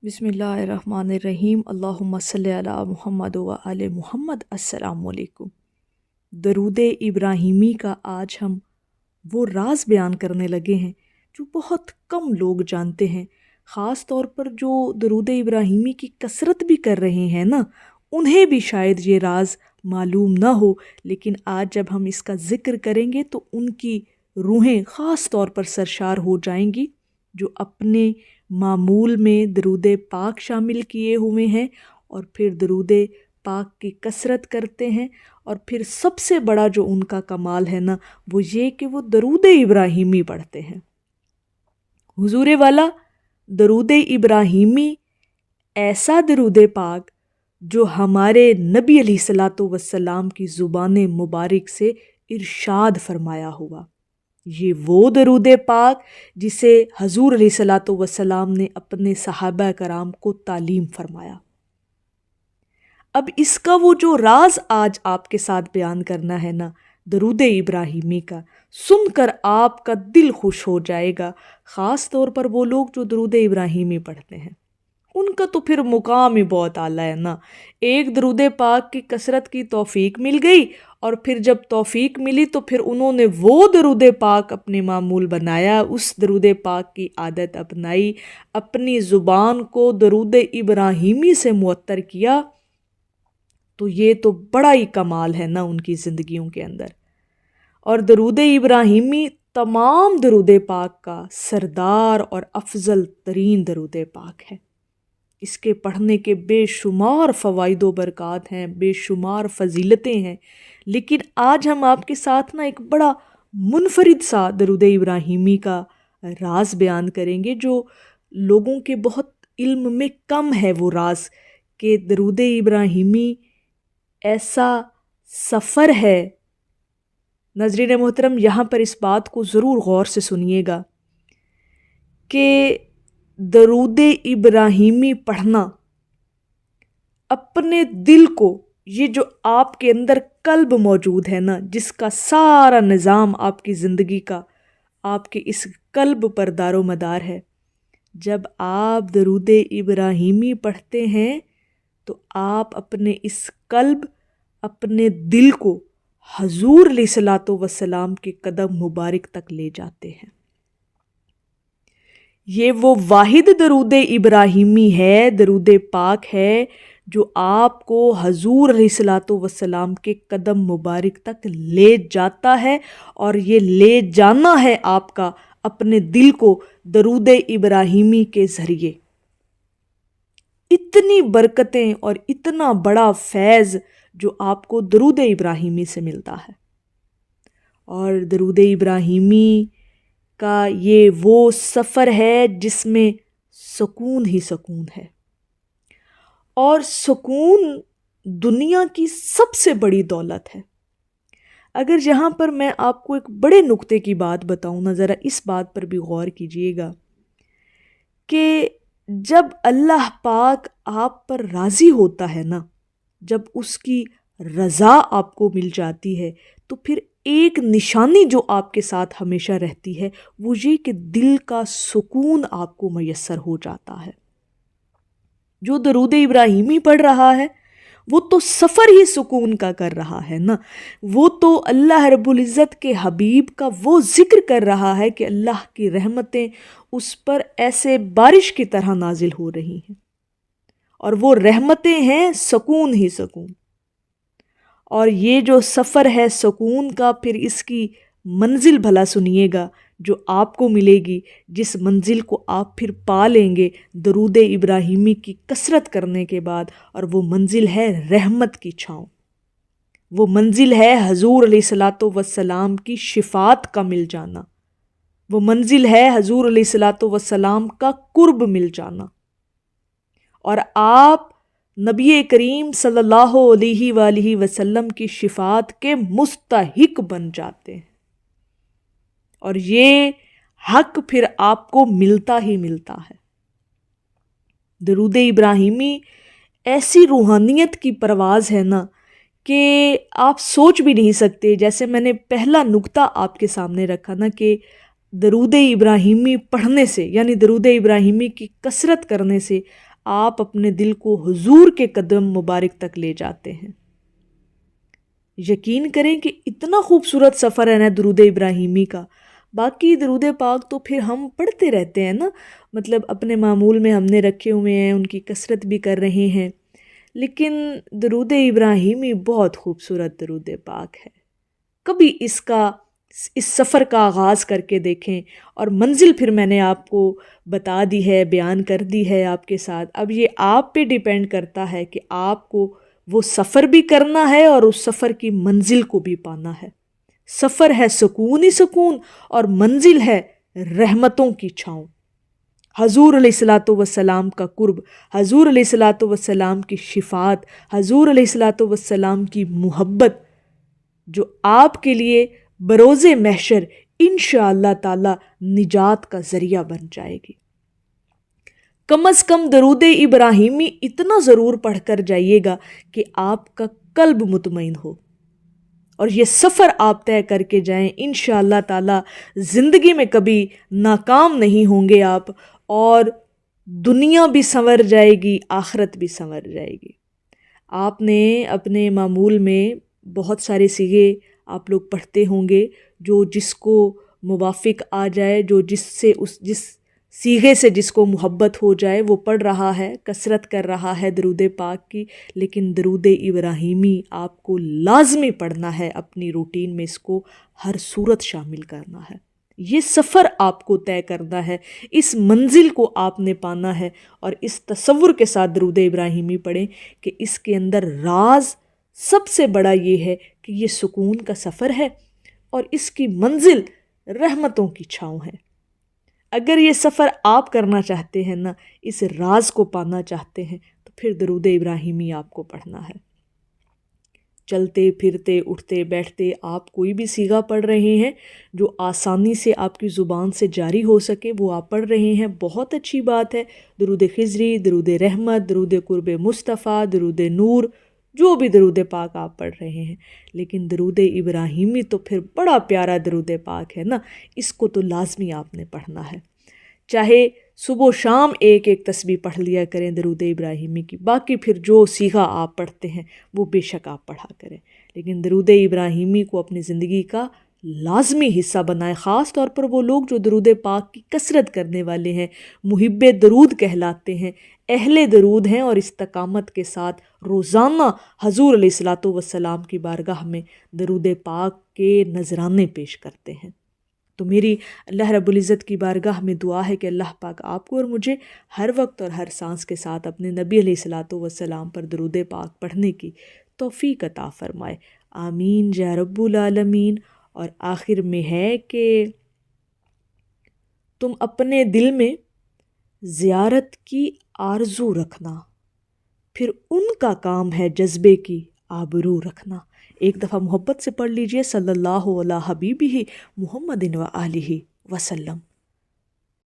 بسم اللہ الرحمن الرحیم اللہم صلی علی محمد و آل محمد۔ السلام علیکم۔ درود ابراہیمی کا آج ہم وہ راز بیان کرنے لگے ہیں جو بہت کم لوگ جانتے ہیں، خاص طور پر جو درود ابراہیمی کی کثرت بھی کر رہے ہیں نا، انہیں بھی شاید یہ راز معلوم نہ ہو، لیکن آج جب ہم اس کا ذکر کریں گے تو ان کی روحیں خاص طور پر سرشار ہو جائیں گی جو اپنے معمول میں درود پاک شامل کیے ہوئے ہیں اور پھر درود پاک کی کثرت کرتے ہیں، اور پھر سب سے بڑا جو ان کا کمال ہے نا وہ یہ کہ وہ درود ابراہیمی پڑھتے ہیں۔ حضور والا درود ابراہیمی ایسا درود پاک جو ہمارے نبی علیہ الصلوۃ والسلام کی زبان مبارک سے ارشاد فرمایا ہوا، یہ وہ درود پاک جسے حضور علیہ الصلوۃ والسلام نے اپنے صحابہ کرام کو تعلیم فرمایا۔ اب اس کا وہ جو راز آج آپ کے ساتھ بیان کرنا ہے نا درود ابراہیمی کا، سن کر آپ کا دل خوش ہو جائے گا، خاص طور پر وہ لوگ جو درود ابراہیمی پڑھتے ہیں، ان کا تو پھر مقام ہی بہت اعلیٰ ہے نا۔ ایک درود پاک کی کثرت کی توفیق مل گئی، اور پھر جب توفیق ملی تو پھر انہوں نے وہ درود پاک اپنے معمول بنایا، اس درود پاک کی عادت اپنائی، اپنی زبان کو درود ابراہیمی سے معطر کیا، تو یہ تو بڑا ہی کمال ہے نا ان کی زندگیوں کے اندر۔ اور درود ابراہیمی تمام درود پاک کا سردار اور افضل ترین درود پاک ہے۔ اس کے پڑھنے کے بے شمار فوائد و برکات ہیں، بے شمار فضیلتیں ہیں، لیکن آج ہم آپ کے ساتھ نا ایک بڑا منفرد سا درود ابراہیمی کا راز بیان کریں گے جو لوگوں کے بہت علم میں کم ہے۔ وہ راز کہ درود ابراہیمی ایسا سفر ہے۔ ناظرین محترم، یہاں پر اس بات کو ضرور غور سے سنیے گا کہ درود ابراہیمی پڑھنا اپنے دل کو، یہ جو آپ کے اندر قلب موجود ہے نا، جس کا سارا نظام آپ کی زندگی کا آپ کے اس قلب پر دار و مدار ہے، جب آپ درود ابراہیمی پڑھتے ہیں تو آپ اپنے اس قلب، اپنے دل کو حضور علیہ الصلوۃ والسلام کے قدم مبارک تک لے جاتے ہیں۔ یہ وہ واحد درود ابراہیمی ہے، درود پاک ہے جو آپ کو حضور علیہ الصلوۃ والسلام کے قدم مبارک تک لے جاتا ہے، اور یہ لے جانا ہے آپ کا اپنے دل کو درود ابراہیمی کے ذریعے۔ اتنی برکتیں اور اتنا بڑا فیض جو آپ کو درود ابراہیمی سے ملتا ہے۔ اور درود ابراہیمی کا یہ وہ سفر ہے جس میں سکون ہی سکون ہے، اور سکون دنیا کی سب سے بڑی دولت ہے۔ اگر یہاں پر میں آپ کو ایک بڑے نقطے کی بات بتاؤں نا، ذرا اس بات پر بھی غور کیجئے گا کہ جب اللہ پاک آپ پر راضی ہوتا ہے نا، جب اس کی رضا آپ کو مل جاتی ہے، تو پھر ایک نشانی جو آپ کے ساتھ ہمیشہ رہتی ہے وہ یہ کہ دل کا سکون آپ کو میسر ہو جاتا ہے۔ جو درود ابراہیمی پڑھ رہا ہے وہ تو سفر ہی سکون کا کر رہا ہے نا، وہ تو اللہ رب العزت کے حبیب کا وہ ذکر کر رہا ہے کہ اللہ کی رحمتیں اس پر ایسے بارش کی طرح نازل ہو رہی ہیں، اور وہ رحمتیں ہیں سکون ہی سکون۔ اور یہ جو سفر ہے سکون کا، پھر اس کی منزل بھلا سنیے گا جو آپ کو ملے گی، جس منزل کو آپ پھر پا لیں گے درود ابراہیمی کی کثرت کرنے کے بعد، اور وہ منزل ہے رحمت کی چھاؤں، وہ منزل ہے حضور علیہ الصلوۃ والسلام کی شفاعت کا مل جانا، وہ منزل ہے حضور علیہ الصلوۃ والسلام کا قرب مل جانا، اور آپ نبی کریم صلی اللہ علیہ وآلہ وسلم کی شفاعت کے مستحق بن جاتے ہیں، اور یہ حق پھر آپ کو ملتا ہی ملتا ہے۔ درود ابراہیمی ایسی روحانیت کی پرواز ہے نا کہ آپ سوچ بھی نہیں سکتے۔ جیسے میں نے پہلا نقطہ آپ کے سامنے رکھا نا کہ درود ابراہیمی پڑھنے سے، یعنی درود ابراہیمی کی کثرت کرنے سے آپ اپنے دل کو حضور کے قدم مبارک تک لے جاتے ہیں۔ یقین کریں کہ اتنا خوبصورت سفر ہے نا درود ابراہیمی کا۔ باقی درود پاک تو پھر ہم پڑھتے رہتے ہیں نا، مطلب اپنے معمول میں ہم نے رکھے ہوئے ہیں، ان کی کثرت بھی کر رہے ہیں، لیکن درود ابراہیمی بہت خوبصورت درود پاک ہے۔ کبھی اس سفر کا آغاز کر کے دیکھیں، اور منزل پھر میں نے آپ کو بتا دی ہے، بیان کر دی ہے آپ کے ساتھ۔ اب یہ آپ پہ ڈیپینڈ کرتا ہے کہ آپ کو وہ سفر بھی کرنا ہے اور اس سفر کی منزل کو بھی پانا ہے۔ سفر ہے سکون ہی سکون، اور منزل ہے رحمتوں کی چھاؤں۔ حضور علیہ الصلاۃ والسلام کا قرب، حضور علیہ الصلاۃ والسلام کی شفاعت، حضور علیہ الصلاۃ والسلام کی محبت، جو آپ کے لیے بروز محشر انشاءاللہ تعالی نجات کا ذریعہ بن جائے گی۔ کم از کم درود ابراہیمی اتنا ضرور پڑھ کر جائیے گا کہ آپ کا قلب مطمئن ہو، اور یہ سفر آپ طے کر کے جائیں، انشاءاللہ تعالی زندگی میں کبھی ناکام نہیں ہوں گے آپ، اور دنیا بھی سنور جائے گی، آخرت بھی سنور جائے گی۔ آپ نے اپنے معمول میں بہت سارے صیغے آپ لوگ پڑھتے ہوں گے، جو جس کو موافق آ جائے، جو جس صیغے سے جس کو محبت ہو جائے وہ پڑھ رہا ہے، کثرت کر رہا ہے درود پاک کی، لیکن درود ابراہیمی آپ کو لازمی پڑھنا ہے اپنی روٹین میں، اس کو ہر صورت شامل کرنا ہے۔ یہ سفر آپ کو طے کرنا ہے، اس منزل کو آپ نے پانا ہے، اور اس تصور کے ساتھ درود ابراہیمی پڑھیں کہ اس کے اندر راز سب سے بڑا یہ ہے کہ یہ سکون کا سفر ہے، اور اس کی منزل رحمتوں کی چھاؤں ہے۔ اگر یہ سفر آپ کرنا چاہتے ہیں نا، اس راز کو پانا چاہتے ہیں، تو پھر درود ابراہیمی آپ کو پڑھنا ہے۔ چلتے پھرتے اٹھتے بیٹھتے آپ کوئی بھی صیغہ پڑھ رہے ہیں جو آسانی سے آپ کی زبان سے جاری ہو سکے، وہ آپ پڑھ رہے ہیں، بہت اچھی بات ہے۔ درود خضری، درود رحمت، درود قرب مصطفیٰ، درود نور، جو بھی درود پاک آپ پڑھ رہے ہیں، لیکن درود ابراہیمی تو پھر بڑا پیارا درود پاک ہے نا، اس کو تو لازمی آپ نے پڑھنا ہے۔ چاہے صبح و شام ایک ایک تسبیح پڑھ لیا کریں درود ابراہیمی کی، باقی پھر جو صیغہ آپ پڑھتے ہیں وہ بے شک آپ پڑھا کریں، لیکن درود ابراہیمی کو اپنی زندگی کا لازمی حصہ بنائیں۔ خاص طور پر وہ لوگ جو درود پاک کی کثرت کرنے والے ہیں، محب درود کہلاتے ہیں، اہل درود ہیں، اور استقامت کے ساتھ روزانہ حضور علیہ الصلاۃ والسلام کی بارگاہ میں درود پاک کے نذرانے پیش کرتے ہیں۔ تو میری اللہ رب العزت کی بارگاہ میں دعا ہے کہ اللہ پاک آپ کو اور مجھے ہر وقت اور ہر سانس کے ساتھ اپنے نبی علیہ الصلاۃ والسلام پر درود پاک پڑھنے کی توفیق عطا فرمائے، آمین یا رب العالمین۔ اور آخر میں ہے کہ تم اپنے دل میں زیارت کی آرزو رکھنا، پھر ان کا کام ہے جذبے کی آبرو رکھنا۔ ایک دفعہ محبت سے پڑھ لیجئے، صلی اللہ علیہ حبیبہ محمد و آلہ وسلم۔